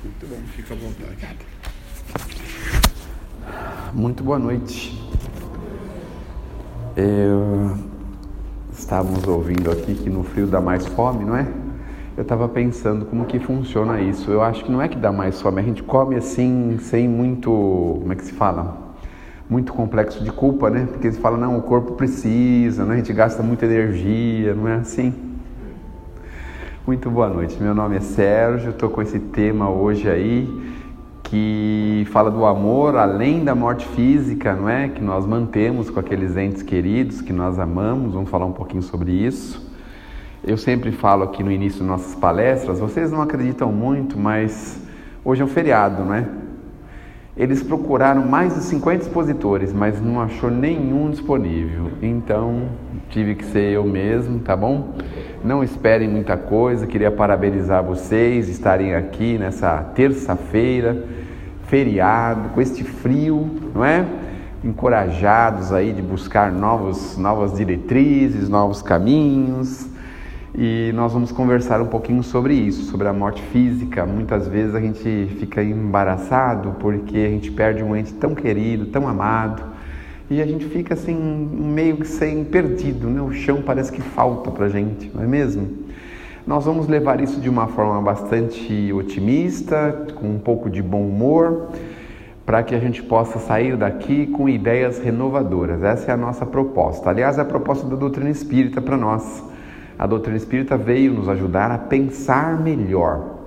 Muito bom, fica à vontade. Muito boa noite. Estávamos ouvindo aqui que no frio dá mais fome, não é? Eu estava pensando como que funciona isso. Eu acho que não é que dá mais fome, a gente come assim, sem muito, como é que se fala? Muito complexo de culpa, né? Porque eles falam, não, o corpo precisa, né? A gente gasta muita energia, não é assim? Muito boa noite, meu nome é Sérgio, estou com esse tema hoje aí, que fala do amor além da morte física, não é? Que nós mantemos com aqueles entes queridos que nós amamos. Vamos falar um pouquinho sobre isso. Eu sempre falo aqui no início de nossas palestras, vocês não acreditam muito, mas hoje é um feriado, não é? Eles procuraram mais de 50 expositores, mas não achou nenhum disponível. Então, tive que ser eu mesmo, tá bom? Não esperem muita coisa, queria parabenizar vocês estarem aqui nessa terça-feira, feriado, com este frio, não é? Encorajados aí de buscar novas diretrizes, novos caminhos. E nós vamos conversar um pouquinho sobre isso, sobre a morte física. Muitas vezes a gente fica embaraçado porque a gente perde um ente tão querido, tão amado, e a gente fica assim, meio que sem perdido, né? O chão parece que falta pra gente, não é mesmo? Nós vamos levar isso de uma forma bastante otimista, com um pouco de bom humor, para que a gente possa sair daqui com ideias renovadoras. Essa é a nossa proposta. Aliás, é a proposta da doutrina espírita para nós. A doutrina espírita veio nos ajudar a pensar melhor.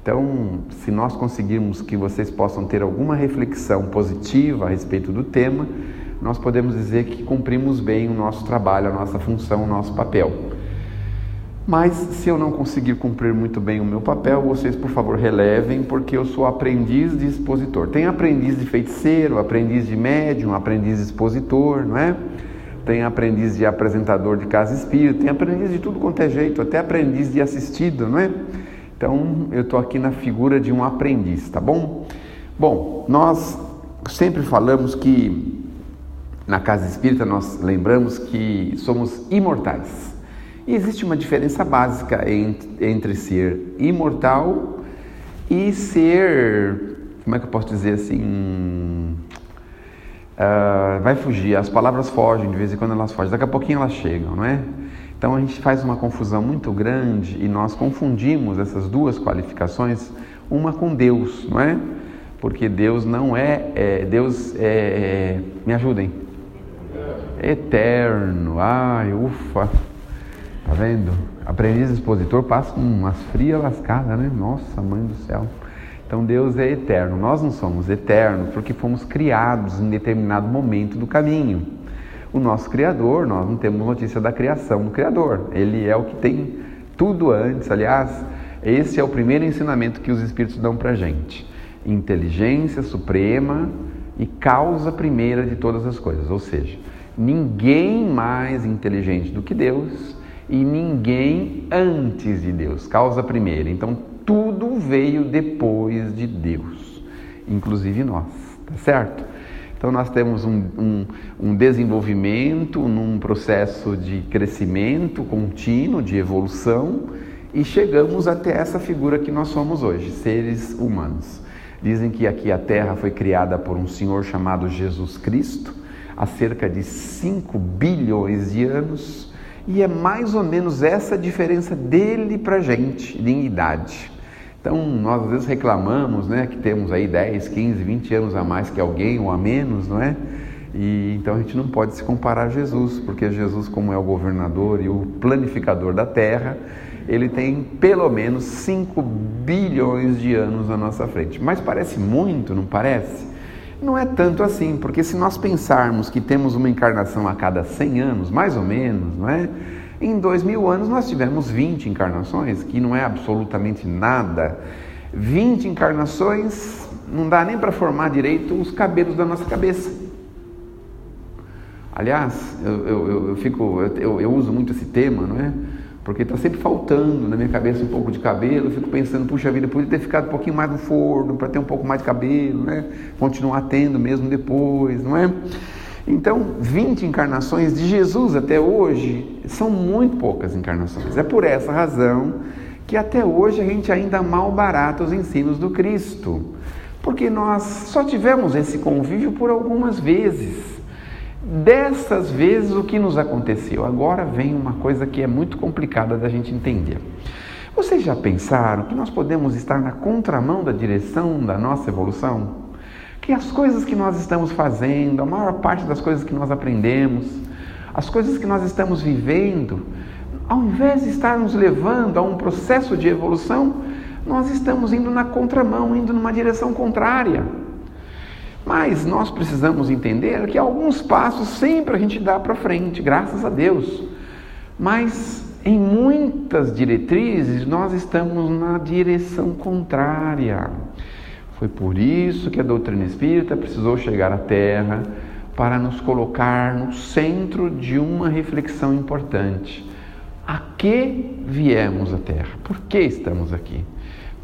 Então, se nós conseguirmos que vocês possam ter alguma reflexão positiva a respeito do tema, nós podemos dizer que cumprimos bem o nosso trabalho, a nossa função, o nosso papel. Mas, se eu não conseguir cumprir muito bem o meu papel, vocês, por favor, relevem, porque eu sou aprendiz de expositor. Tem aprendiz de feiticeiro, aprendiz de médium, aprendiz de expositor, não é? Tem aprendiz de apresentador de casa espírita, tem aprendiz de tudo quanto é jeito, até aprendiz de assistido, não é? Então, eu estou aqui na figura de um aprendiz, tá bom? Bom, nós sempre falamos que na casa espírita nós lembramos que somos imortais. E existe uma diferença básica entre ser imortal e ser, como é que eu posso dizer assim... vai fugir, as palavras fogem, de vez em quando elas fogem, daqui a pouquinho elas chegam, não é? Então a gente faz uma confusão muito grande e nós confundimos essas duas qualificações, uma com Deus, não é? Porque Deus não me ajudem, eterno, ai, ufa, tá vendo? Aprendiz expositor passa umas frias lascadas, né? Nossa, mãe do céu. Então Deus é eterno, nós não somos eternos porque fomos criados em determinado momento do caminho. O nosso Criador, nós não temos notícia da criação do Criador, Ele é o que tem tudo antes. Aliás, esse é o primeiro ensinamento que os Espíritos dão para a gente: inteligência suprema e causa primeira de todas as coisas, ou seja, ninguém mais inteligente do que Deus e ninguém antes de Deus, causa primeira. Então tudo veio depois de Deus, inclusive nós, tá certo? Então nós temos um desenvolvimento num processo de crescimento contínuo, de evolução, e chegamos até essa figura que nós somos hoje, seres humanos. Dizem que aqui a Terra foi criada por um senhor chamado Jesus Cristo, há cerca de 5 bilhões de anos, e é mais ou menos essa a diferença dele pra gente, em idade. Então, nós às vezes reclamamos, né, que temos aí 10, 15, 20 anos a mais que alguém ou a menos, não é? E então a gente não pode se comparar a Jesus, porque Jesus, como é o governador e o planificador da Terra, ele tem pelo menos 5 bilhões de anos à nossa frente. Mas parece muito, não parece? Não é tanto assim, porque se nós pensarmos que temos uma encarnação a cada 100 anos, mais ou menos, não é? Em 2000 anos nós tivemos 20 encarnações, que não é absolutamente nada. 20 encarnações não dá nem para formar direito os cabelos da nossa cabeça. Aliás, eu uso muito esse tema, não é? Porque está sempre faltando na minha cabeça um pouco de cabelo. Eu fico pensando, puxa vida, podia ter ficado um pouquinho mais no forno para ter um pouco mais de cabelo, né? Continuar tendo mesmo depois, não é? Então, 20 encarnações de Jesus até hoje são muito poucas encarnações. É por essa razão que até hoje a gente ainda malbarata os ensinos do Cristo, porque nós só tivemos esse convívio por algumas vezes. Dessas vezes, o que nos aconteceu? Agora vem uma coisa que é muito complicada da gente entender. Vocês já pensaram que nós podemos estar na contramão da direção da nossa evolução? Que as coisas que nós estamos fazendo, a maior parte das coisas que nós aprendemos, as coisas que nós estamos vivendo, ao invés de estar nos levando a um processo de evolução, nós estamos indo na contramão, indo numa direção contrária. Mas nós precisamos entender que alguns passos sempre a gente dá para frente, graças a Deus. Mas em muitas diretrizes nós estamos na direção contrária. Foi por isso que a doutrina espírita precisou chegar à Terra para nos colocar no centro de uma reflexão importante. A que viemos à Terra? Por que estamos aqui?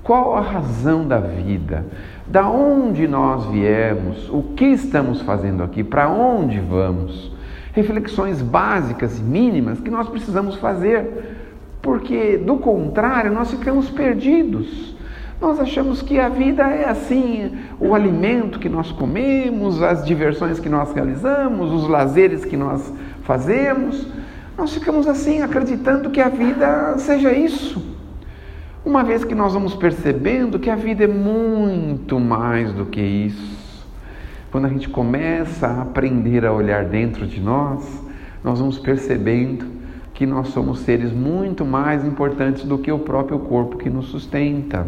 Qual a razão da vida? Da onde nós viemos? O que estamos fazendo aqui? Para onde vamos? Reflexões básicas e mínimas que nós precisamos fazer, porque do contrário nós ficamos perdidos. Nós achamos que a vida é assim, o alimento que nós comemos, as diversões que nós realizamos, os lazeres que nós fazemos. Nós ficamos assim, acreditando que a vida seja isso. Uma vez que nós vamos percebendo que a vida é muito mais do que isso, quando a gente começa a aprender a olhar dentro de nós, nós vamos percebendo que nós somos seres muito mais importantes do que o próprio corpo que nos sustenta.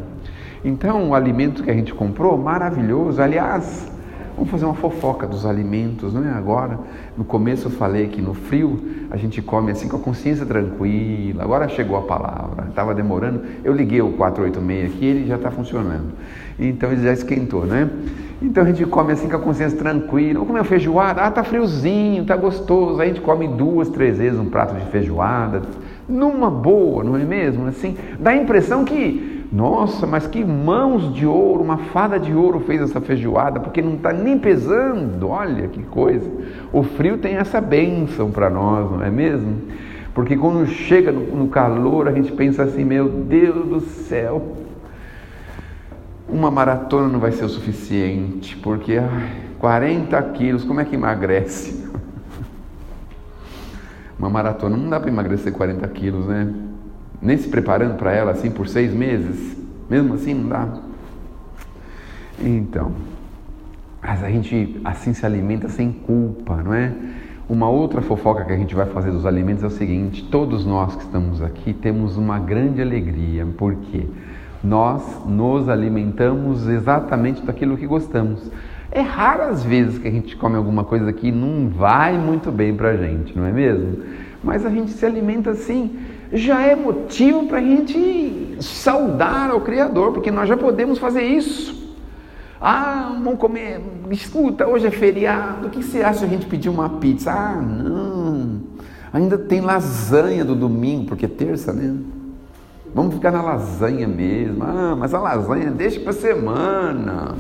Então, o alimento que a gente comprou, maravilhoso. Aliás, vamos fazer uma fofoca dos alimentos, não é? Agora, no começo eu falei que no frio a gente come assim com a consciência tranquila. Agora chegou a palavra, estava demorando. Eu liguei o 486 aqui, ele já está funcionando. Então ele já esquentou, né? Então a gente come assim com a consciência tranquila. Vamos comer uma feijoada? Ah, tá friozinho, tá gostoso. Aí a gente come 2, 3 vezes um prato de feijoada, numa boa, não é mesmo? Assim, dá a impressão que, nossa, mas que mãos de ouro, uma fada de ouro fez essa feijoada, porque não está nem pesando. Olha que coisa. O frio tem essa bênção para nós, não é mesmo? Porque quando chega no calor, a gente pensa assim, meu Deus do céu, uma maratona não vai ser o suficiente, porque 40 quilos, como é que emagrece? Uma maratona não dá para emagrecer 40 quilos, né? Nem se preparando para ela assim por 6 meses, mesmo assim não dá. Então, mas a gente assim se alimenta sem culpa, não é? Uma outra fofoca que a gente vai fazer dos alimentos é o seguinte: todos nós que estamos aqui temos uma grande alegria, porque nós nos alimentamos exatamente daquilo que gostamos. É raras vezes que a gente come alguma coisa que não vai muito bem pra gente, não é mesmo? Mas a gente se alimenta assim, já é motivo para a gente saudar ao Criador, porque nós já podemos fazer isso. Ah, vamos comer, escuta, hoje é feriado, o que você acha de a gente pedir uma pizza? Ah, não, ainda tem lasanha do domingo, porque é terça, né? Vamos ficar na lasanha mesmo. Ah, mas a lasanha deixa para semana.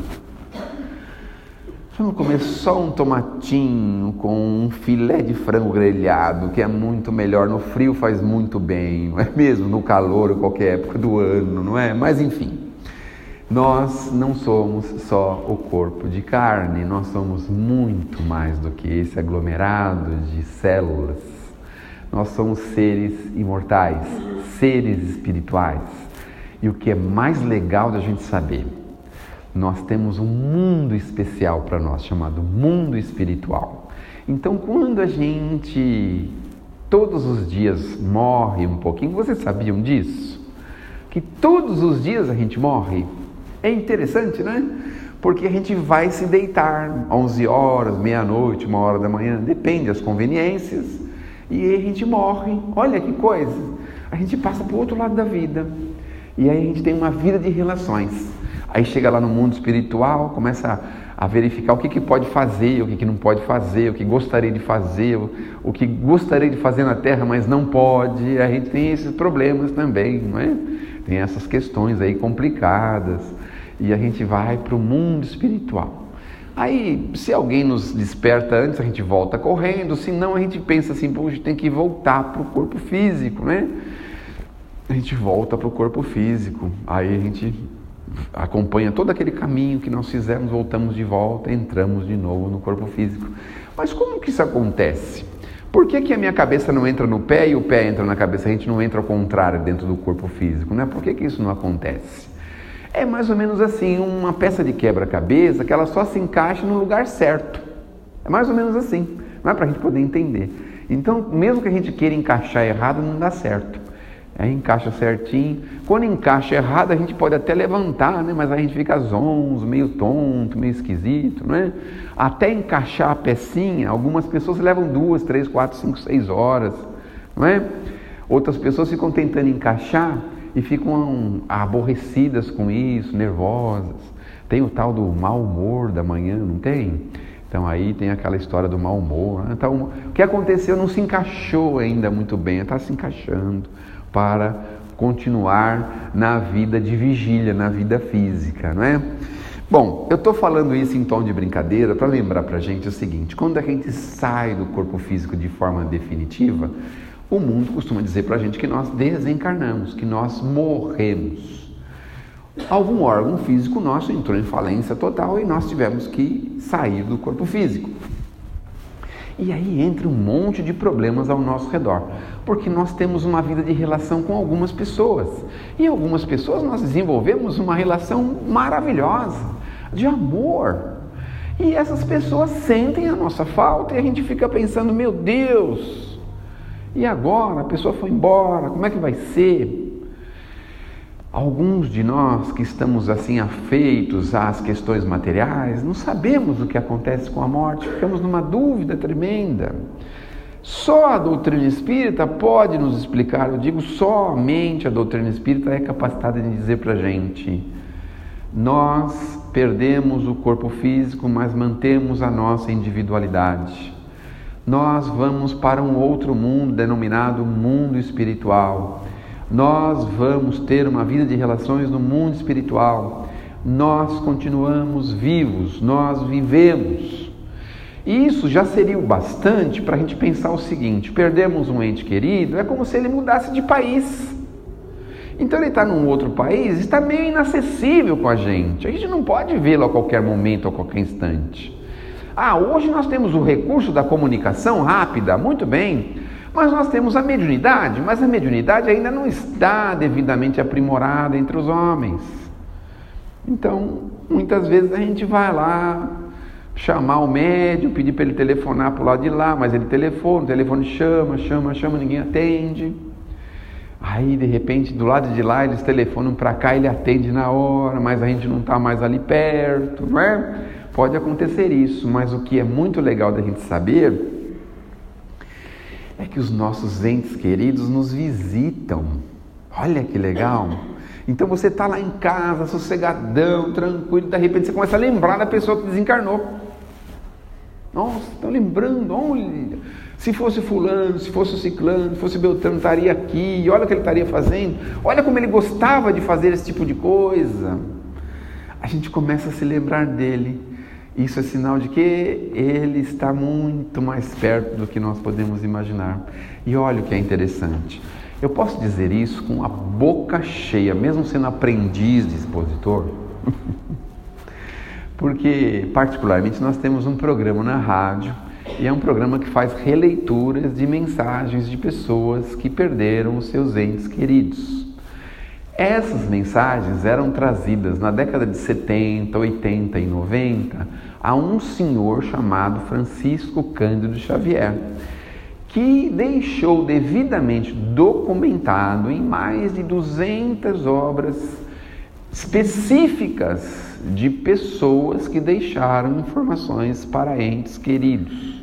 Vamos comer só um tomatinho com um filé de frango grelhado, que é muito melhor. No frio faz muito bem, não é mesmo? No calor, ou qualquer época do ano, não é? Mas enfim, nós não somos só o corpo de carne, nós somos muito mais do que esse aglomerado de células. Nós somos seres imortais, seres espirituais. E o que é mais legal da gente saber, nós temos um mundo especial para nós, chamado mundo espiritual. Então, quando a gente todos os dias morre um pouquinho, vocês sabiam disso? Que todos os dias a gente morre? É interessante, né? Porque a gente vai se deitar 11 horas, meia-noite, 1 hora da manhã, depende das conveniências, e aí a gente morre. Olha que coisa! A gente passa para o outro lado da vida, e aí a gente tem uma vida de relações. Aí chega lá no mundo espiritual, começa a verificar o que pode fazer, o que não pode fazer, o que gostaria de fazer, o que gostaria de fazer na Terra, mas não pode. A gente tem esses problemas também, não é? Tem essas questões aí complicadas, e a gente vai para o mundo espiritual. Aí, se alguém nos desperta antes, a gente volta correndo, se não, a gente pensa assim, puxa, tem que voltar para o corpo físico, né? a gente volta para o corpo físico. Aí a gente acompanha todo aquele caminho que nós fizemos, voltamos de volta, entramos de novo no corpo físico. Mas como que isso acontece? Por que a minha cabeça não entra no pé e o pé entra na cabeça? A gente não entra ao contrário dentro do corpo físico, né? Por que isso não acontece? É mais ou menos assim, uma peça de quebra-cabeça que ela só se encaixa no lugar certo. É mais ou menos assim, não é para a gente poder entender. Então, mesmo que a gente queira encaixar errado, não dá certo. Aí encaixa certinho. Quando encaixa errado, a gente pode até levantar, né? Mas a gente fica zonzo, meio tonto, meio esquisito, não é? Até encaixar a pecinha, algumas pessoas levam 2, 3, 4, 5, 6 horas, não é? Outras pessoas ficam tentando encaixar e ficam aborrecidas com isso, nervosas. Tem o tal do mau humor da manhã, não tem? Então aí tem aquela história do mau humor. Né? Então, o que aconteceu não se encaixou ainda muito bem, está se encaixando para continuar na vida de vigília, na vida física, não é? Bom, eu estou falando isso em tom de brincadeira para lembrar para a gente o seguinte: quando a gente sai do corpo físico de forma definitiva, o mundo costuma dizer para a gente que nós desencarnamos, que nós morremos. Algum órgão físico nosso entrou em falência total e nós tivemos que sair do corpo físico. E aí entra um monte de problemas ao nosso redor, porque nós temos uma vida de relação com algumas pessoas. E algumas pessoas nós desenvolvemos uma relação maravilhosa, de amor. E essas pessoas sentem a nossa falta e a gente fica pensando, meu Deus, e agora? A pessoa foi embora, como é que vai ser? Alguns de nós que estamos assim afeitos às questões materiais, não sabemos o que acontece com a morte, ficamos numa dúvida tremenda. Só a doutrina espírita pode nos explicar, eu digo somente a doutrina espírita é capacitada de dizer para a gente: nós perdemos o corpo físico, mas mantemos a nossa individualidade. Nós vamos para um outro mundo denominado mundo espiritual. Nós vamos ter uma vida de relações no mundo espiritual. Nós continuamos vivos, nós vivemos. E isso já seria o bastante para a gente pensar o seguinte: perdemos um ente querido, é como se ele mudasse de país. Então ele está num outro país, está meio inacessível com a gente não pode vê-lo a qualquer momento, a qualquer instante. Hoje nós temos o recurso da comunicação rápida, muito bem, mas nós temos a mediunidade, mas a mediunidade ainda não está devidamente aprimorada entre os homens. Então, muitas vezes a gente vai lá chamar o médium, pedir para ele telefonar para o lado de lá, mas ele telefona, o telefone chama, ninguém atende. Aí, de repente, do lado de lá, eles telefonam para cá, ele atende na hora, mas a gente não está mais ali perto, não é? Pode acontecer isso, mas o que é muito legal da gente saber é que os nossos entes queridos nos visitam. Olha que legal! Então você está lá em casa, sossegadão, tranquilo, de repente você começa a lembrar da pessoa que desencarnou. Nossa, estão lembrando, olha, se fosse fulano, se fosse ciclano, se fosse Beltrano, estaria aqui, olha o que ele estaria fazendo, olha como ele gostava de fazer esse tipo de coisa. A gente começa a se lembrar dele. Isso é sinal de que ele está muito mais perto do que nós podemos imaginar. E olha o que é interessante. Eu posso dizer isso com a boca cheia, mesmo sendo aprendiz de expositor, porque particularmente nós temos um programa na rádio e é um programa que faz releituras de mensagens de pessoas que perderam os seus entes queridos. Essas mensagens eram trazidas na década de 70, 80 e 90 a um senhor chamado Francisco Cândido Xavier, que deixou devidamente documentado em mais de 200 obras específicas de pessoas que deixaram informações para entes queridos.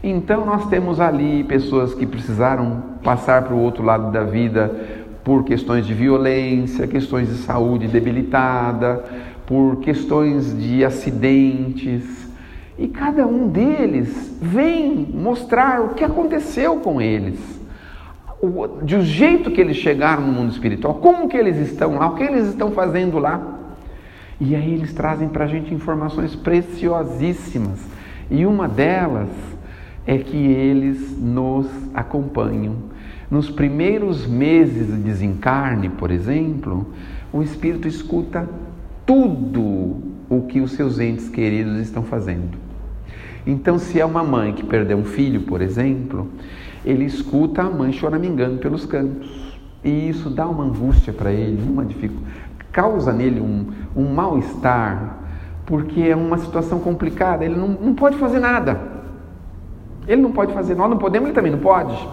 Então nós temos ali pessoas que precisaram passar para o outro lado da vida por questões de violência, questões de saúde debilitada, por questões de acidentes, e cada um deles vem mostrar o que aconteceu com eles, do jeito que eles chegaram no mundo espiritual, como que eles estão lá, o que eles estão fazendo lá. E aí eles trazem para a gente informações preciosíssimas, e uma delas é que eles nos acompanham. Nos primeiros meses de desencarne, por exemplo, o espírito escuta tudo o que os seus entes queridos estão fazendo. Então, se é uma mãe que perdeu um filho, por exemplo, ele escuta a mãe choramingando pelos cantos. E isso dá uma angústia para ele, uma dificuldade, causa nele um mal-estar, porque é uma situação complicada, ele não pode fazer nada. Ele não pode fazer, nós não podemos, ele também não pode.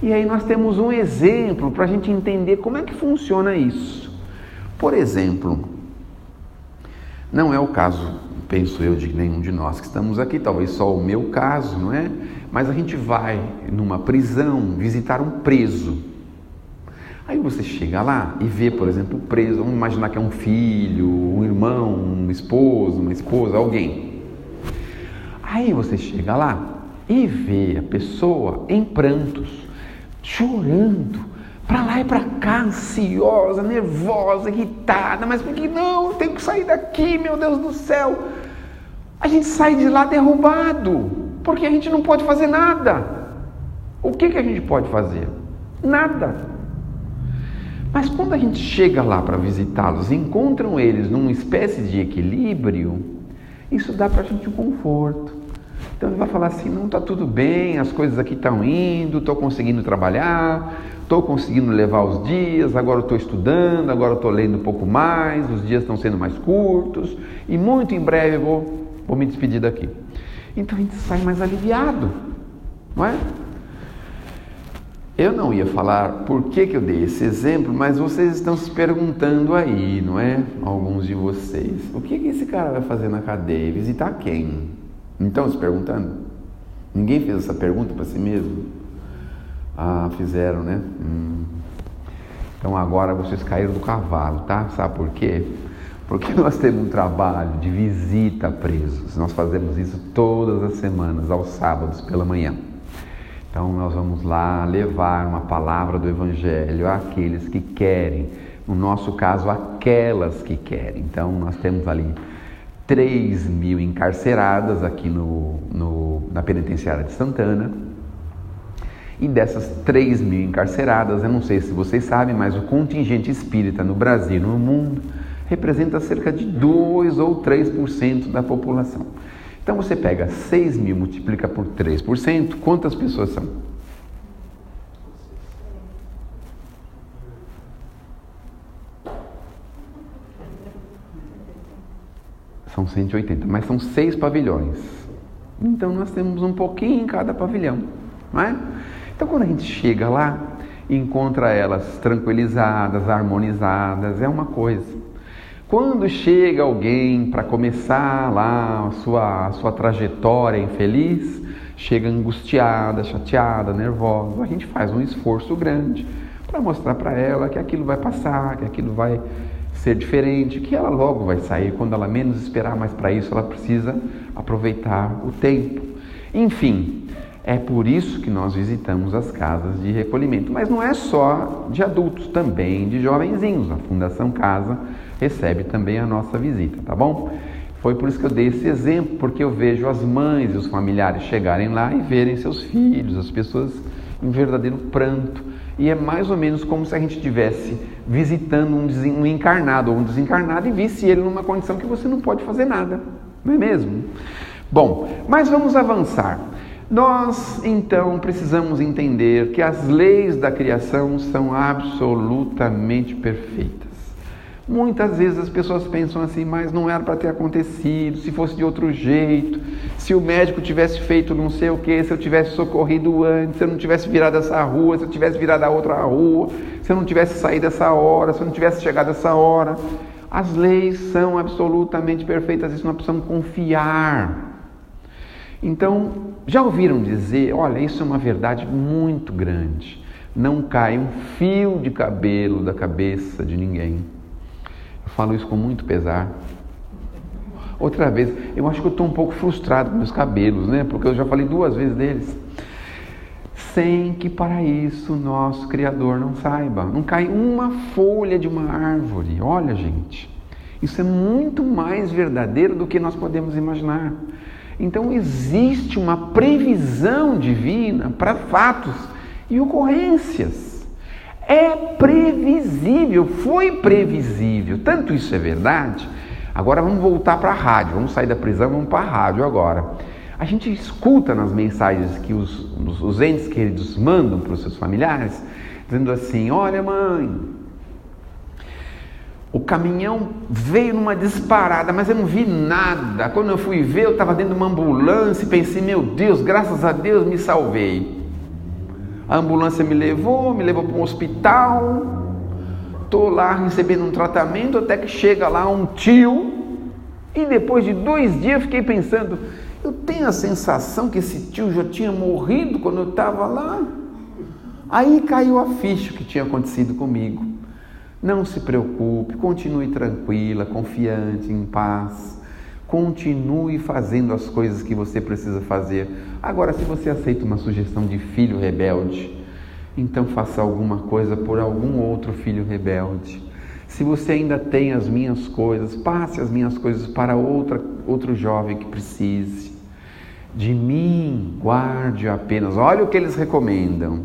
E aí nós temos um exemplo para a gente entender como é que funciona isso. Por exemplo, não é o caso, penso eu, de nenhum de nós que estamos aqui, talvez só o meu caso, não é? Mas a gente vai numa prisão visitar um preso. Aí você chega lá e vê, por exemplo, o preso, vamos imaginar que é um filho, um irmão, um esposo, uma esposa, alguém. Aí você chega lá e vê a pessoa em prantos, chorando, para lá e para cá, ansiosa, nervosa, irritada, mas por que não? Eu tenho que sair daqui, meu Deus do céu. A gente sai de lá derrubado, porque a gente não pode fazer nada. O que a gente pode fazer? Nada. Mas quando a gente chega lá para visitá-los, encontram eles numa espécie de equilíbrio, isso dá para a gente um conforto. Então ele vai falar assim, não, está tudo bem, as coisas aqui estão indo, estou conseguindo trabalhar, estou conseguindo levar os dias, agora estou estudando, agora estou lendo um pouco mais, os dias estão sendo mais curtos, e muito em breve eu vou me despedir daqui. Então a gente sai mais aliviado, não é? Eu não ia falar por que eu dei esse exemplo, mas vocês estão se perguntando aí, não é? Alguns de vocês. O que esse cara vai fazer na cadeia? Visitar quem? Não estão se perguntando? Ninguém fez essa pergunta para si mesmo? Ah, fizeram, né? Então agora vocês caíram do cavalo, tá? Sabe por quê? Porque nós temos um trabalho de visita a presos. Nós fazemos isso todas as semanas, aos sábados pela manhã. Então nós vamos lá levar uma palavra do Evangelho àqueles que querem, no nosso caso, aquelas que querem. Então nós temos ali 3.000 encarceradas aqui na penitenciária de Santana. E dessas 3.000 encarceradas, eu não sei se vocês sabem, mas o contingente espírita no Brasil e no mundo representa cerca de 2 ou 3% da população. Então você pega 6.000, multiplica por 3%, quantas pessoas são? São 180, mas são 6 pavilhões. Então nós temos um pouquinho em cada pavilhão, não é? Então quando a gente chega lá, encontra elas tranquilizadas, harmonizadas, é uma coisa. Quando chega alguém para começar lá a sua trajetória infeliz, chega angustiada, chateada, nervosa, a gente faz um esforço grande para mostrar para ela que aquilo vai passar, que aquilo vai ser diferente, que ela logo vai sair, quando ela menos esperar, mas para isso ela precisa aproveitar o tempo. Enfim, é por isso que nós visitamos as casas de recolhimento, mas não é só de adultos, também de jovenzinhos. A Fundação Casa recebe também a nossa visita, tá bom? Foi por isso que eu dei esse exemplo, porque eu vejo as mães e os familiares chegarem lá e verem seus filhos, as pessoas em verdadeiro pranto. E é mais ou menos como se a gente estivesse visitando um encarnado ou um desencarnado e visse ele numa condição que você não pode fazer nada, não é mesmo? Bom, mas vamos avançar. Nós, então, precisamos entender que as leis da criação são absolutamente perfeitas. Muitas vezes as pessoas pensam assim, mas não era para ter acontecido, se fosse de outro jeito, se o médico tivesse feito não sei o que, se eu tivesse socorrido antes, se eu não tivesse virado essa rua, se eu tivesse virado a outra rua, se eu não tivesse saído essa hora, se eu não tivesse chegado essa hora. As leis são absolutamente perfeitas, isso nós precisamos confiar. Então, já ouviram dizer, olha, isso é uma verdade muito grande, não cai um fio de cabelo da cabeça de ninguém. Eu falo isso com muito pesar. Outra vez, eu acho que eu estou um pouco frustrado com meus cabelos, né? Porque eu já falei 2 vezes deles. Sem que para isso nosso Criador não saiba. Não cai uma folha de uma árvore. Olha, gente, isso é muito mais verdadeiro do que nós podemos imaginar. Então existe uma previsão divina para fatos e ocorrências. É previsível, foi previsível. Tanto isso é verdade. Agora vamos voltar para a rádio, vamos sair da prisão, vamos para a rádio agora. A gente escuta nas mensagens que os entes queridos mandam para os seus familiares, dizendo assim: olha, mãe, o caminhão veio numa disparada, mas eu não vi nada. Quando eu fui ver, eu estava dentro de uma ambulância e pensei: meu Deus, graças a Deus me salvei. A ambulância me levou para um hospital, estou lá recebendo um tratamento, até que chega lá um tio, e depois de 2 dias eu fiquei pensando: eu tenho a sensação que esse tio já tinha morrido quando eu estava lá. Aí caiu a ficha que tinha acontecido comigo. Não se preocupe, continue tranquila, confiante, em paz. Continue fazendo as coisas que você precisa fazer. Agora, se você aceita uma sugestão de filho rebelde, então faça alguma coisa por algum outro filho rebelde. Se você ainda tem as minhas coisas, passe as minhas coisas para outro jovem que precise. De mim, guarde apenas, olha o que eles recomendam,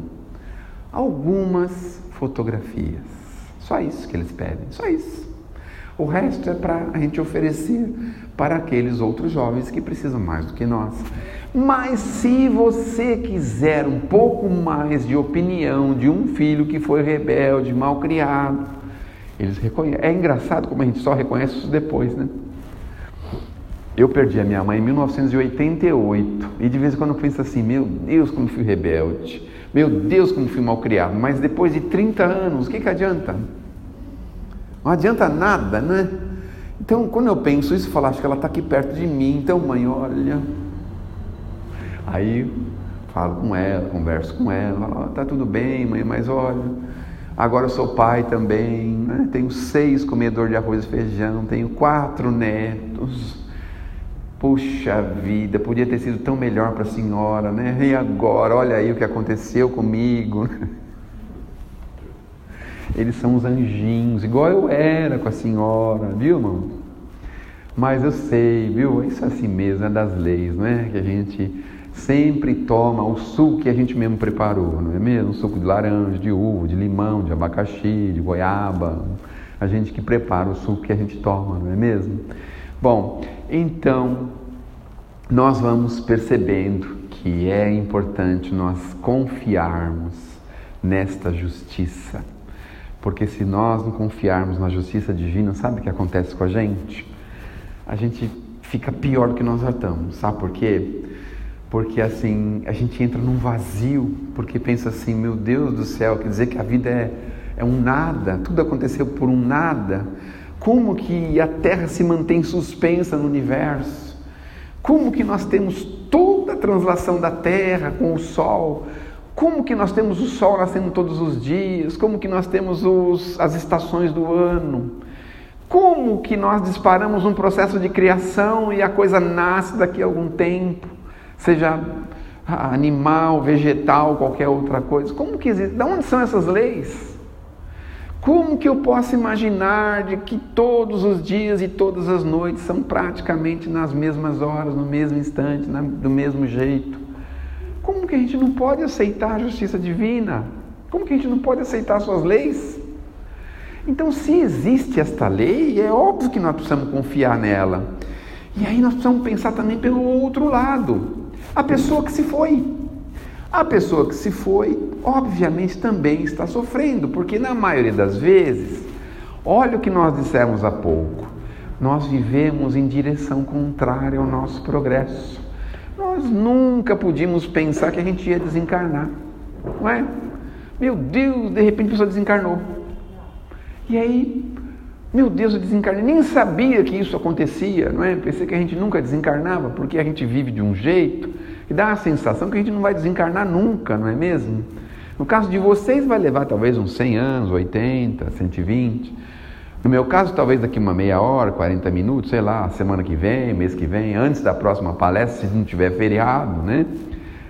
algumas fotografias. Só isso que eles pedem, só isso. O resto é para a gente oferecer para aqueles outros jovens que precisam mais do que nós. Mas se você quiser um pouco mais de opinião de um filho que foi rebelde, mal criado, eles reconhecem. É engraçado como a gente só reconhece isso depois, né? Eu perdi a minha mãe em 1988 e de vez em quando eu penso assim: meu Deus, como fui rebelde, meu Deus, como fui mal criado. Mas depois de 30 anos, o que adianta? Não adianta nada, né? Então, quando eu penso isso, eu falo: acho que ela está aqui perto de mim, então, mãe, olha. Aí falo com ela, converso com ela: tá tudo bem, mãe, mas olha, agora eu sou pai também, né? Tenho 6 comedores de arroz e feijão, tenho 4 netos. Puxa vida, podia ter sido tão melhor para a senhora, né? E agora, olha aí o que aconteceu comigo. Eles são os anjinhos, igual eu era com a senhora, viu, irmão? Mas eu sei, viu? Isso é assim mesmo, é das leis, não é? Que a gente sempre toma o suco que a gente mesmo preparou, não é mesmo? Suco de laranja, de uva, de limão, de abacaxi, de goiaba. A gente que prepara o suco que a gente toma, não é mesmo? Bom, então nós vamos percebendo que é importante nós confiarmos nesta justiça. Porque se nós não confiarmos na justiça divina, sabe o que acontece com a gente? A gente fica pior do que nós já estamos, sabe por quê? Porque assim, a gente entra num vazio, porque pensa assim: meu Deus do céu, quer dizer que a vida é um nada, tudo aconteceu por um nada. Como que a Terra se mantém suspensa no universo? Como que nós temos toda a translação da Terra com o Sol? Como que nós temos o Sol nascendo todos os dias? Como que nós temos as estações do ano? Como que nós disparamos um processo de criação e a coisa nasce daqui a algum tempo? Seja animal, vegetal, qualquer outra coisa. Como que existe? De onde são essas leis? Como que eu posso imaginar de que todos os dias e todas as noites são praticamente nas mesmas horas, no mesmo instante, do mesmo jeito? Como que a gente não pode aceitar a justiça divina? Como que a gente não pode aceitar suas leis? Então, se existe esta lei, é óbvio que nós precisamos confiar nela. E aí nós precisamos pensar também pelo outro lado. A pessoa que se foi. A pessoa que se foi, obviamente, também está sofrendo, porque na maioria das vezes, olha o que nós dissemos há pouco, nós vivemos em direção contrária ao nosso progresso. Nós nunca podíamos pensar que a gente ia desencarnar, não é? Meu Deus, de repente a pessoa desencarnou. E aí, meu Deus, eu desencarnei, nem sabia que isso acontecia, não é? Pensei que a gente nunca desencarnava, porque a gente vive de um jeito que dá a sensação que a gente não vai desencarnar nunca, não é mesmo? No caso de vocês vai levar talvez uns 100 anos, 80, 120. No meu caso, talvez daqui uma meia hora, 40 minutos, sei lá, semana que vem, mês que vem, antes da próxima palestra, se não tiver feriado, né?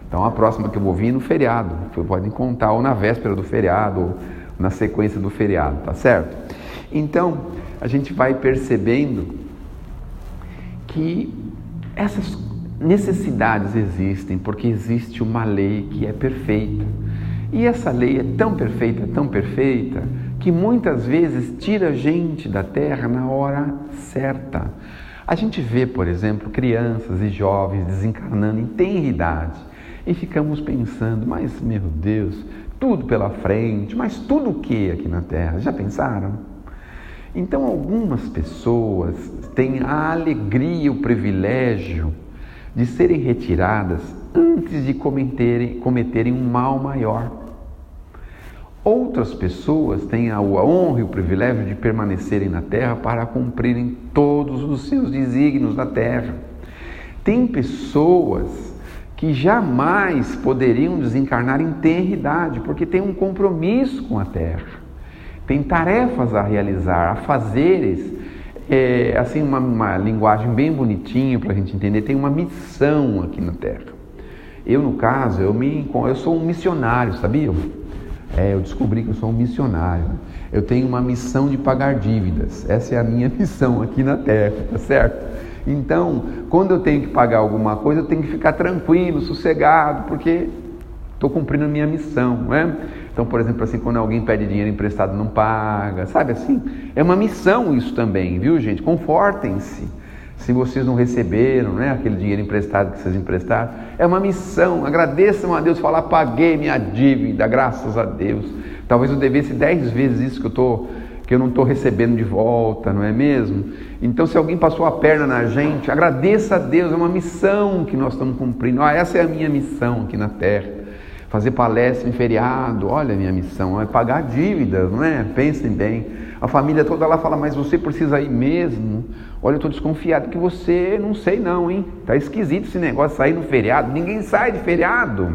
Então a próxima que eu vou vir é no feriado, podem contar, ou na véspera do feriado, ou na sequência do feriado, tá certo? Então, a gente vai percebendo que essas necessidades existem, porque existe uma lei que é perfeita. E essa lei é tão perfeita, que muitas vezes tira a gente da terra na hora certa. A gente vê, por exemplo, crianças e jovens desencarnando em tenra idade e ficamos pensando, mas meu Deus, tudo pela frente, mas tudo o que aqui na terra? Já pensaram? Então algumas pessoas têm a alegria, o privilégio de serem retiradas antes de cometerem um mal maior. Outras pessoas têm a honra e o privilégio de permanecerem na terra para cumprirem todos os seus desígnios na terra. Tem pessoas que jamais poderiam desencarnar em tenra idade, porque tem um compromisso com a terra, tem tarefas a realizar, a fazeres, assim uma linguagem bem bonitinha para a gente entender, tem uma missão aqui na terra. Eu, no caso, eu sou um missionário, sabia? Eu descobri que eu sou um missionário. Eu tenho uma missão de pagar dívidas. Essa é a minha missão aqui na terra, tá certo? Então, quando eu tenho que pagar alguma coisa, eu tenho que ficar tranquilo, sossegado, porque estou cumprindo a minha missão, não é? Então, por exemplo, assim, quando alguém pede dinheiro emprestado não paga, sabe assim? É uma missão isso também, viu, gente? Confortem-se. Se vocês não receberam, né, aquele dinheiro emprestado que vocês emprestaram, é uma missão. Agradeçam a Deus, falar, paguei minha dívida, graças a Deus. Talvez eu devesse 10 vezes isso que eu não estou recebendo de volta, não é mesmo? Então, se alguém passou a perna na gente, agradeça a Deus, é uma missão que nós estamos cumprindo. Essa é a minha missão aqui na terra. Fazer palestra em feriado, olha a minha missão, é pagar dívidas, não é? Pensem bem. A família toda lá fala, mas você precisa ir mesmo? Olha, eu estou desconfiado que você, não sei não, hein? Tá esquisito esse negócio, sair no feriado, ninguém sai de feriado.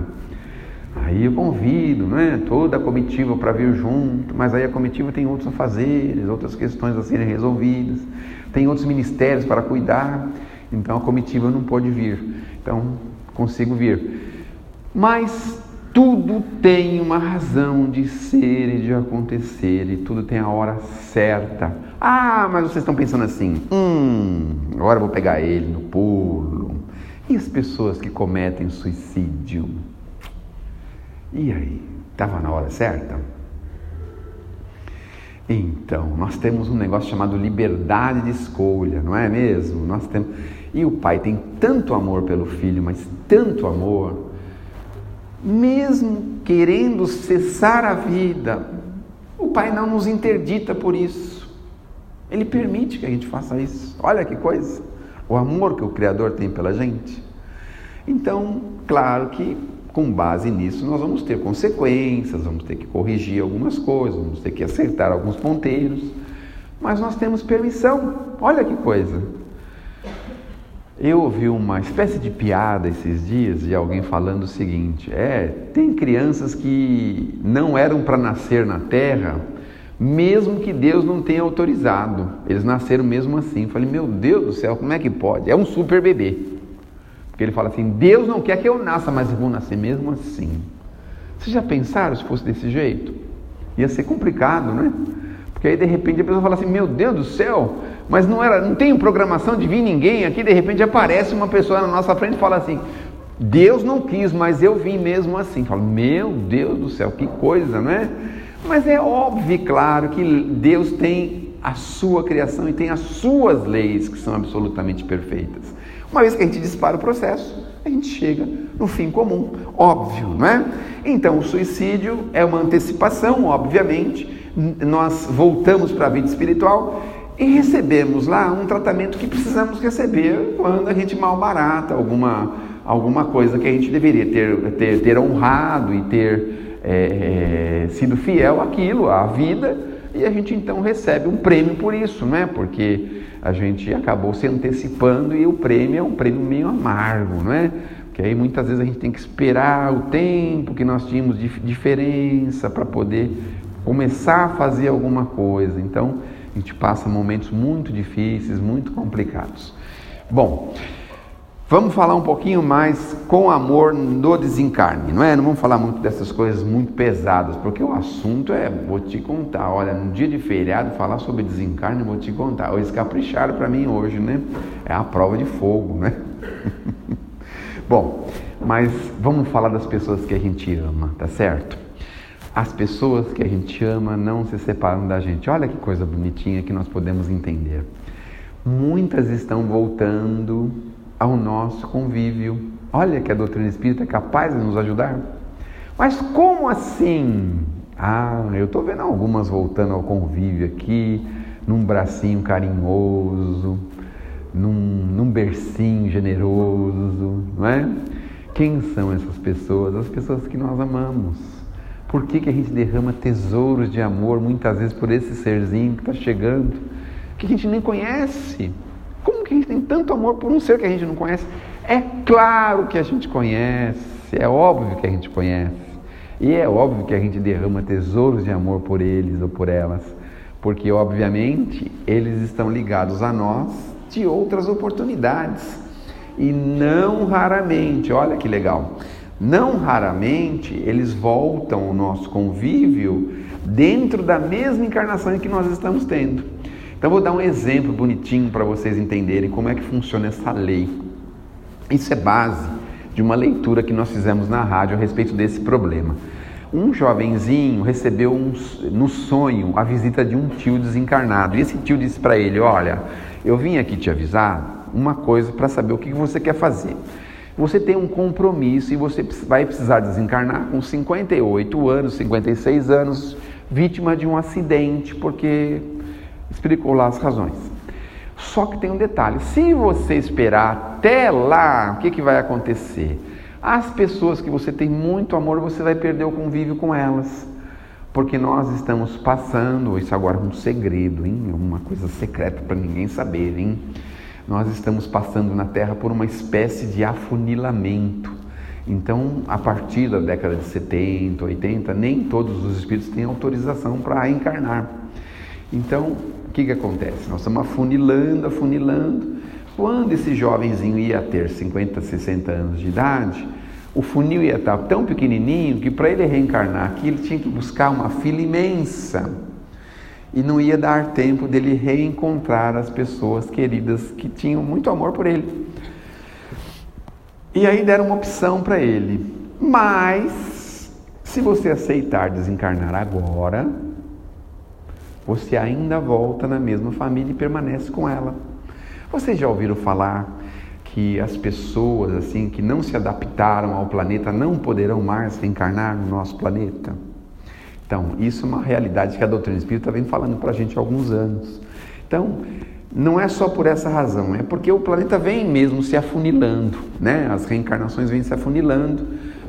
Aí eu convido, né, toda a comitiva para vir junto, mas aí a comitiva tem outros afazeres, outras questões a serem resolvidas, tem outros ministérios para cuidar, então a comitiva não pode vir, então consigo vir. Mas tudo tem uma razão de ser e de acontecer, e tudo tem a hora certa. Mas vocês estão pensando assim, agora eu vou pegar ele no pulo. E as pessoas que cometem suicídio? E aí, estava na hora certa? Então, nós temos um negócio chamado liberdade de escolha, não é mesmo? E o pai tem tanto amor pelo filho, mas tanto amor, mesmo querendo cessar a vida, o pai não nos interdita por isso. Ele permite que a gente faça isso. Olha que coisa, o amor que o Criador tem pela gente. Então, claro que com base nisso nós vamos ter consequências, vamos ter que corrigir algumas coisas, vamos ter que acertar alguns ponteiros, mas nós temos permissão. Olha que coisa. Eu ouvi uma espécie de piada esses dias de alguém falando o seguinte, tem crianças que não eram para nascer na Terra, mesmo que Deus não tenha autorizado, eles nasceram mesmo assim. Eu falei, meu Deus do céu, como é que pode? É um super bebê. Porque ele fala assim, Deus não quer que eu nasça, mas eu vou nascer mesmo assim. Vocês já pensaram se fosse desse jeito? Ia ser complicado, né? Porque aí de repente a pessoa fala assim, meu Deus do céu, mas não tem programação de vir ninguém aqui, de repente aparece uma pessoa na nossa frente e fala assim, Deus não quis, mas eu vim mesmo assim. Fala, meu Deus do céu, que coisa, não é? Mas é óbvio, claro, que Deus tem a sua criação e tem as suas leis que são absolutamente perfeitas. Uma vez que a gente dispara o processo, a gente chega no fim comum, óbvio, não é? Então o suicídio é uma antecipação, obviamente, nós voltamos para a vida espiritual e recebemos lá um tratamento que precisamos receber quando a gente malbarata alguma coisa que a gente deveria ter honrado e ter sido fiel àquilo, à vida, e a gente então recebe um prêmio por isso, não é? Porque a gente acabou se antecipando e o prêmio é um prêmio meio amargo, não é? Porque aí muitas vezes a gente tem que esperar o tempo que nós tínhamos de diferença para poder começar a fazer alguma coisa. Então a gente passa momentos muito difíceis, muito complicados. Bom, vamos falar um pouquinho mais com amor no desencarne, não é? Não vamos falar muito dessas coisas muito pesadas, porque o assunto vou te contar, olha, no dia de feriado, falar sobre desencarne, vou te contar. Eles capricharam para mim hoje, né? É a prova de fogo, né? Bom, mas vamos falar das pessoas que a gente ama, tá certo? as pessoas que a gente ama não se separam da gente. Olha que coisa bonitinha que nós podemos entender. Muitas estão voltando ao nosso convívio. Olha que a doutrina espírita é capaz de nos ajudar. Mas como assim? Eu estou vendo algumas voltando ao convívio aqui, num bracinho carinhoso, num bercinho generoso, não é? Quem são essas pessoas? As pessoas que nós amamos. Por que a gente derrama tesouros de amor muitas vezes por esse serzinho que está chegando, que a gente nem conhece? Como que a gente tem tanto amor por um ser que a gente não conhece? É claro que a gente conhece, é óbvio que a gente conhece. E é óbvio que a gente derrama tesouros de amor por eles ou por elas, porque obviamente eles estão ligados a nós de outras oportunidades. E não raramente, olha que legal, não raramente eles voltam ao nosso convívio dentro da mesma encarnação que nós estamos tendo. Então vou dar um exemplo bonitinho para vocês entenderem como é que funciona essa lei. Isso é base de uma leitura que nós fizemos na rádio a respeito desse problema. Um jovenzinho recebeu no sonho a visita de um tio desencarnado. E esse tio disse para ele: olha, eu vim aqui te avisar uma coisa para saber o que você quer fazer. Você tem um compromisso e você vai precisar desencarnar com 58 anos, 56 anos, vítima de um acidente, porque explicou lá as razões. Só que tem um detalhe: se você esperar até lá, o que vai acontecer? As pessoas que você tem muito amor, você vai perder o convívio com elas. Porque nós estamos passando, isso agora é um segredo, hein? É uma coisa secreta para ninguém saber, hein? Nós estamos passando na Terra por uma espécie de afunilamento. Então, a partir da década de 70, 80, nem todos os espíritos têm autorização para encarnar. Então, o que acontece? Nós estamos afunilando. Quando esse jovenzinho ia ter 50, 60 anos de idade, o funil ia estar tão pequenininho que para ele reencarnar aqui, ele tinha que buscar uma fila imensa. E não ia dar tempo dele reencontrar as pessoas queridas que tinham muito amor por ele. E aí deram uma opção para ele. Mas, se você aceitar desencarnar agora, você ainda volta na mesma família e permanece com ela. Vocês já ouviram falar que as pessoas assim que não se adaptaram ao planeta não poderão mais reencarnar no nosso planeta? Então, isso é uma realidade que a doutrina espírita vem falando para a gente há alguns anos. Então, não é só por essa razão, é porque o planeta vem mesmo se afunilando, né? As reencarnações vêm se afunilando,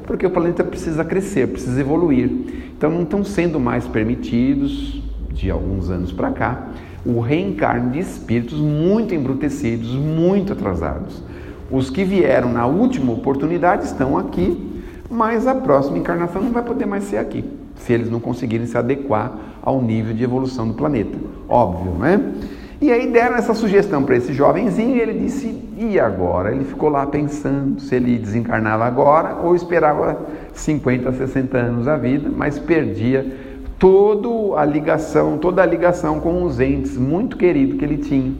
porque o planeta precisa crescer, precisa evoluir. Então, não estão sendo mais permitidos, de alguns anos para cá, o reencarne de espíritos muito embrutecidos, muito atrasados. Os que vieram na última oportunidade estão aqui, mas a próxima encarnação não vai poder mais ser aqui, se eles não conseguirem se adequar ao nível de evolução do planeta. Óbvio, né? E aí deram essa sugestão para esse jovenzinho e ele disse: e agora? Ele ficou lá pensando se ele desencarnava agora ou esperava 50, 60 anos da vida, mas perdia toda a ligação com os entes muito queridos que ele tinha.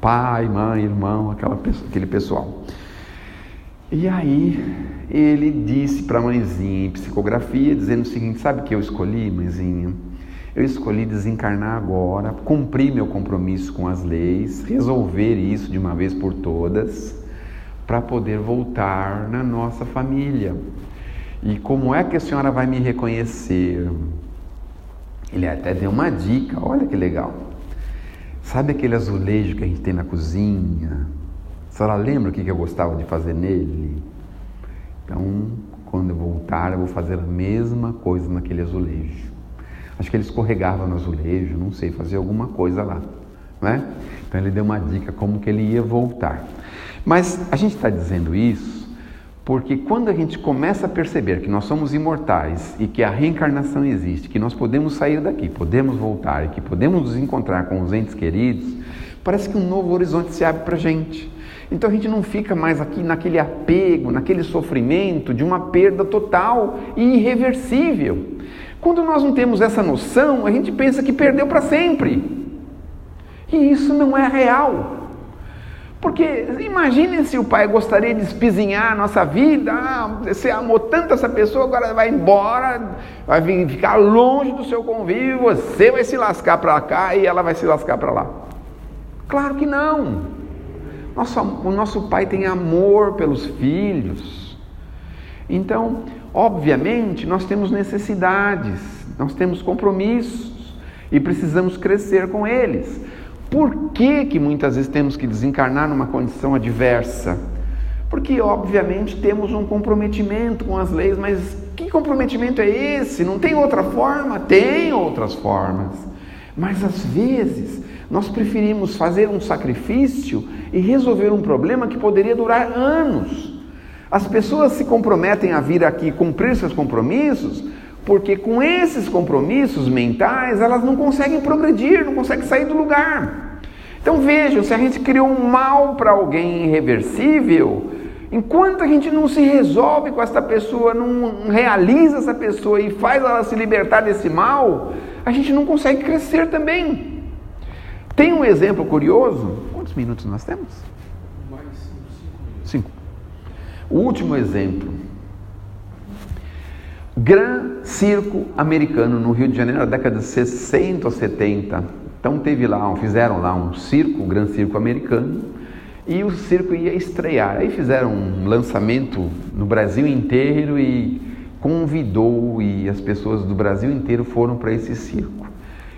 Pai, mãe, irmão, aquele pessoal. E aí ele disse para a mãezinha em psicografia, dizendo o seguinte: sabe o que eu escolhi, mãezinha? Eu escolhi desencarnar agora, cumprir meu compromisso com as leis, resolver isso de uma vez por todas, para poder voltar na nossa família. E como é que a senhora vai me reconhecer? Ele até deu uma dica, olha que legal. Sabe aquele azulejo que a gente tem na cozinha? A senhora lembra o que eu gostava de fazer nele? Então, quando eu voltar, eu vou fazer a mesma coisa naquele azulejo. Acho que ele escorregava no azulejo, não sei, fazia alguma coisa lá, né? Então ele deu uma dica como que ele ia voltar. Mas a gente está dizendo isso porque quando a gente começa a perceber que nós somos imortais e que a reencarnação existe, que nós podemos sair daqui, podemos voltar e que podemos nos encontrar com os entes queridos, parece que um novo horizonte se abre para a gente. Então a gente não fica mais aqui naquele apego, naquele sofrimento de uma perda total e irreversível. Quando nós não temos essa noção, a gente pensa que perdeu para sempre. E isso não é real. Porque imagine se o pai gostaria de espizinhar a nossa vida. Você amou tanto essa pessoa, agora vai embora, vai ficar longe do seu convívio, você vai se lascar para cá e ela vai se lascar para lá. Claro que não. O nosso pai tem amor pelos filhos. Então, obviamente, nós temos necessidades, nós temos compromissos e precisamos crescer com eles. Por que muitas vezes temos que desencarnar numa condição adversa? Porque, obviamente, temos um comprometimento com as leis, mas que comprometimento é esse? Não tem outra forma? Tem outras formas. Mas, às vezes, nós preferimos fazer um sacrifício e resolver um problema que poderia durar anos. As pessoas se comprometem a vir aqui cumprir seus compromissos, porque com esses compromissos mentais, elas não conseguem progredir, não conseguem sair do lugar. Então vejam, se a gente criou um mal para alguém irreversível, enquanto a gente não se resolve com essa pessoa, não realiza essa pessoa e faz ela se libertar desse mal, a gente não consegue crescer também. Tem um exemplo curioso. Quantos minutos nós temos? Mais 5 minutos. 5. O último exemplo. Gran Circo Americano, no Rio de Janeiro, na década de 60 ou 70. Então fizeram lá um circo, o Gran Circo Americano, e o circo ia estrear. Aí fizeram um lançamento no Brasil inteiro e convidou, e as pessoas do Brasil inteiro foram para esse circo.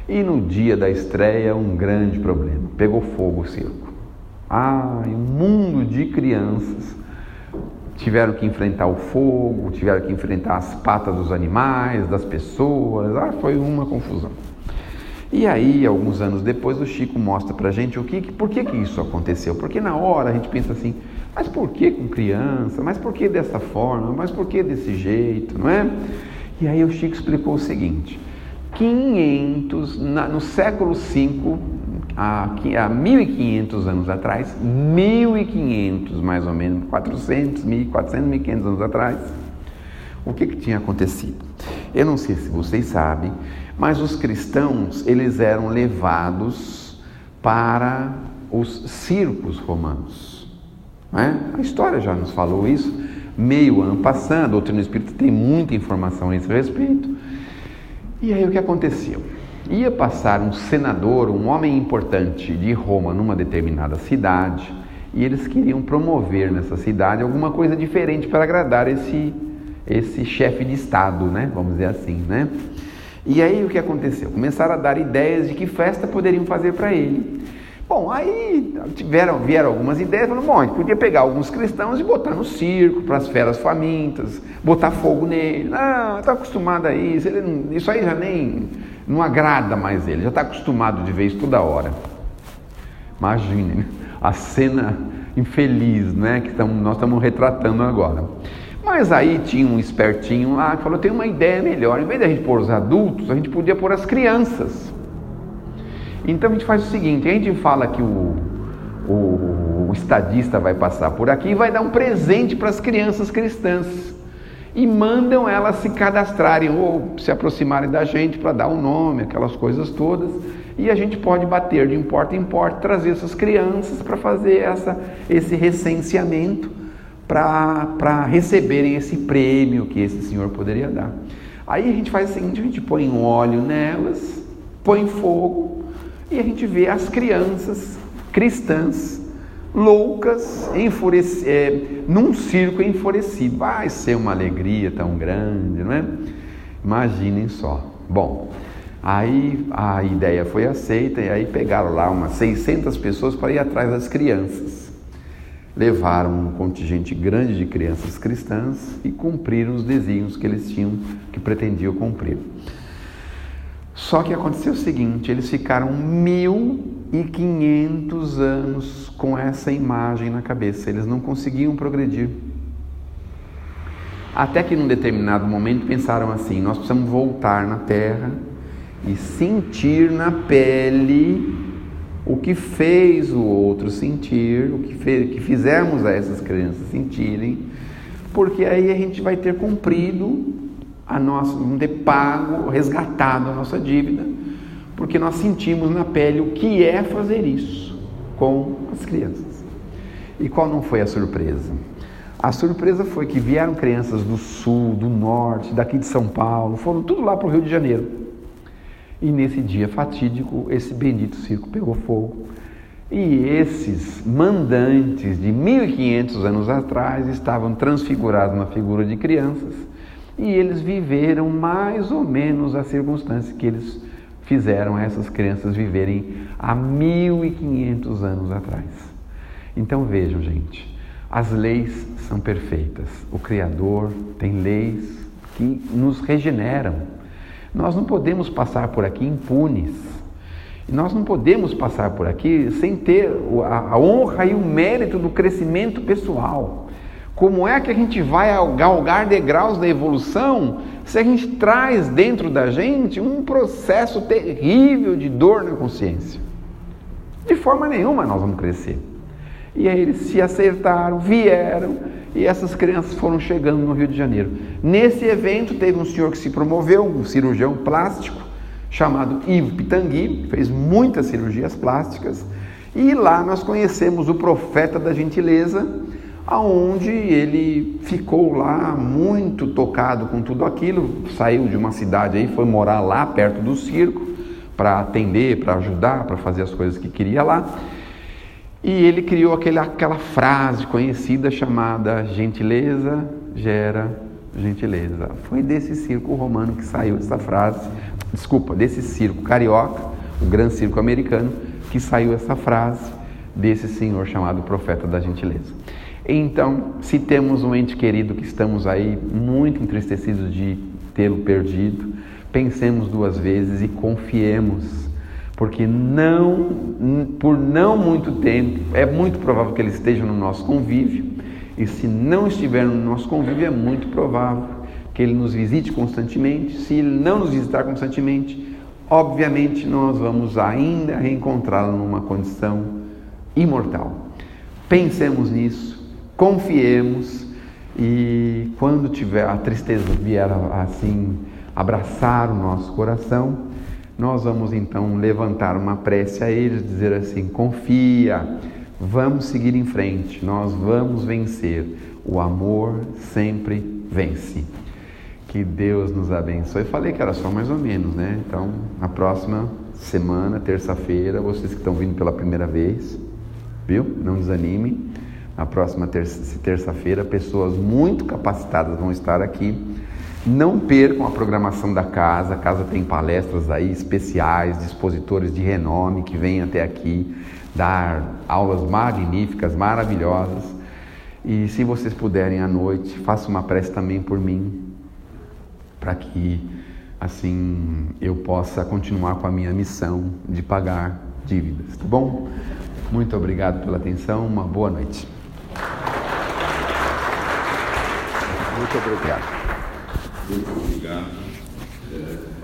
E no dia da estreia, um grande problema. Pegou fogo o circo. E um mundo de crianças tiveram que enfrentar o fogo, tiveram que enfrentar as patas dos animais, das pessoas. Foi uma confusão. E aí, alguns anos depois, o Chico mostra pra gente por que isso aconteceu. Porque na hora a gente pensa assim, mas por que com criança? Mas por que dessa forma? Mas por que desse jeito? Não é? E aí o Chico explicou o seguinte: no século V, há 1500 anos atrás, 1500 mais ou menos, 400, 1400, 1500 anos atrás, o que tinha acontecido? Eu não sei se vocês sabem, mas os cristãos, eles eram levados para os circos romanos. Né? A história já nos falou isso, meio ano passando, a doutrina espírita tem muita informação a esse respeito. E aí o que aconteceu? Ia passar um senador, um homem importante de Roma numa determinada cidade, e eles queriam promover nessa cidade alguma coisa diferente para agradar esse chefe de estado, né? Vamos dizer assim, né? E aí o que aconteceu? Começaram a dar ideias de que festa poderiam fazer para ele. Bom, aí vieram algumas ideias, falaram, a gente podia pegar alguns cristãos e botar no circo, para as feras famintas, botar fogo nele. Não, está acostumado a isso, isso aí já nem não agrada mais ele, já está acostumado de ver isso toda hora. Imaginem a cena infeliz, né, que nós estamos retratando agora. Mas aí tinha um espertinho lá que falou, tem uma ideia melhor, em vez de a gente pôr os adultos, a gente podia pôr as crianças. Então a gente faz o seguinte, a gente fala que o estadista vai passar por aqui e vai dar um presente para as crianças cristãs. E mandam elas se cadastrarem ou se aproximarem da gente para dar um nome, aquelas coisas todas. E a gente pode bater de porta em porta, trazer essas crianças para fazer esse recenseamento, para receberem esse prêmio que esse senhor poderia dar. Aí a gente faz o seguinte, a gente põe um óleo nelas, põe fogo, e a gente vê as crianças cristãs loucas, num circo enfurecido. Vai ser uma alegria tão grande, não é? Imaginem só. Bom, aí a ideia foi aceita e aí pegaram lá umas 600 pessoas para ir atrás das crianças. Levaram um contingente grande de crianças cristãs e cumpriram os desígnios que pretendiam cumprir. Só que aconteceu o seguinte, eles ficaram 1500 anos com essa imagem na cabeça, eles não conseguiam progredir. Até que num determinado momento pensaram assim, nós precisamos voltar na Terra e sentir na pele o que fez o outro sentir, o que fizermos a essas crianças sentirem, porque aí a gente vai ter cumprido ter pago, resgatado a nossa dívida, porque nós sentimos na pele o que é fazer isso com as crianças. E qual não foi a surpresa? A surpresa foi que vieram crianças do sul, do norte, daqui de São Paulo, foram tudo lá para o Rio de Janeiro. E nesse dia fatídico, esse bendito circo pegou fogo. E esses mandantes de 1500 anos atrás estavam transfigurados na figura de crianças e eles viveram mais ou menos a circunstância que eles fizeram essas crianças viverem há 1500 anos atrás. Então vejam, gente, as leis são perfeitas. O Criador tem leis que nos regeneram. Nós não podemos passar por aqui impunes. E nós não podemos passar por aqui sem ter a honra e o mérito do crescimento pessoal. Como é que a gente vai galgar degraus da evolução se a gente traz dentro da gente um processo terrível de dor na consciência? De forma nenhuma nós vamos crescer. E aí eles se acertaram, vieram, e essas crianças foram chegando no Rio de Janeiro. Nesse evento teve um senhor que se promoveu, um cirurgião plástico, chamado Ivo Pitangui, fez muitas cirurgias plásticas, e lá nós conhecemos o profeta da gentileza, aonde ele ficou lá muito tocado com tudo aquilo, saiu de uma cidade aí, foi morar lá perto do circo, para atender, para ajudar, para fazer as coisas que queria lá, e ele criou aquela frase conhecida chamada gentileza gera gentileza. Foi desse circo romano que saiu essa frase, desse circo carioca, o grande circo americano, que saiu essa frase desse senhor chamado profeta da gentileza. Então, se temos um ente querido que estamos aí muito entristecidos de tê-lo perdido, pensemos duas vezes e confiemos, porque por não muito tempo, é muito provável que ele esteja no nosso convívio, e se não estiver no nosso convívio, é muito provável que ele nos visite constantemente. Se ele não nos visitar constantemente, obviamente nós vamos ainda reencontrá-lo numa condição imortal. Pensemos nisso, confiemos, e quando tiver a tristeza vier assim abraçar o nosso coração, nós vamos então levantar uma prece a eles, dizer assim: confia, vamos seguir em frente, nós vamos vencer, o amor sempre vence. Que Deus nos abençoe. Eu falei que era só mais ou menos, né? Então, na próxima semana, terça-feira, vocês que estão vindo pela primeira vez, viu? Não desanime. Na próxima terça-feira, pessoas muito capacitadas vão estar aqui. Não percam a programação da casa. A casa tem palestras aí especiais, de expositores de renome que vêm até aqui dar aulas magníficas, maravilhosas. E se vocês puderem à noite, façam uma prece também por mim, para que assim eu possa continuar com a minha missão de pagar dívidas, tá bom? Muito obrigado pela atenção, uma boa noite. Muito obrigado. Muito obrigado.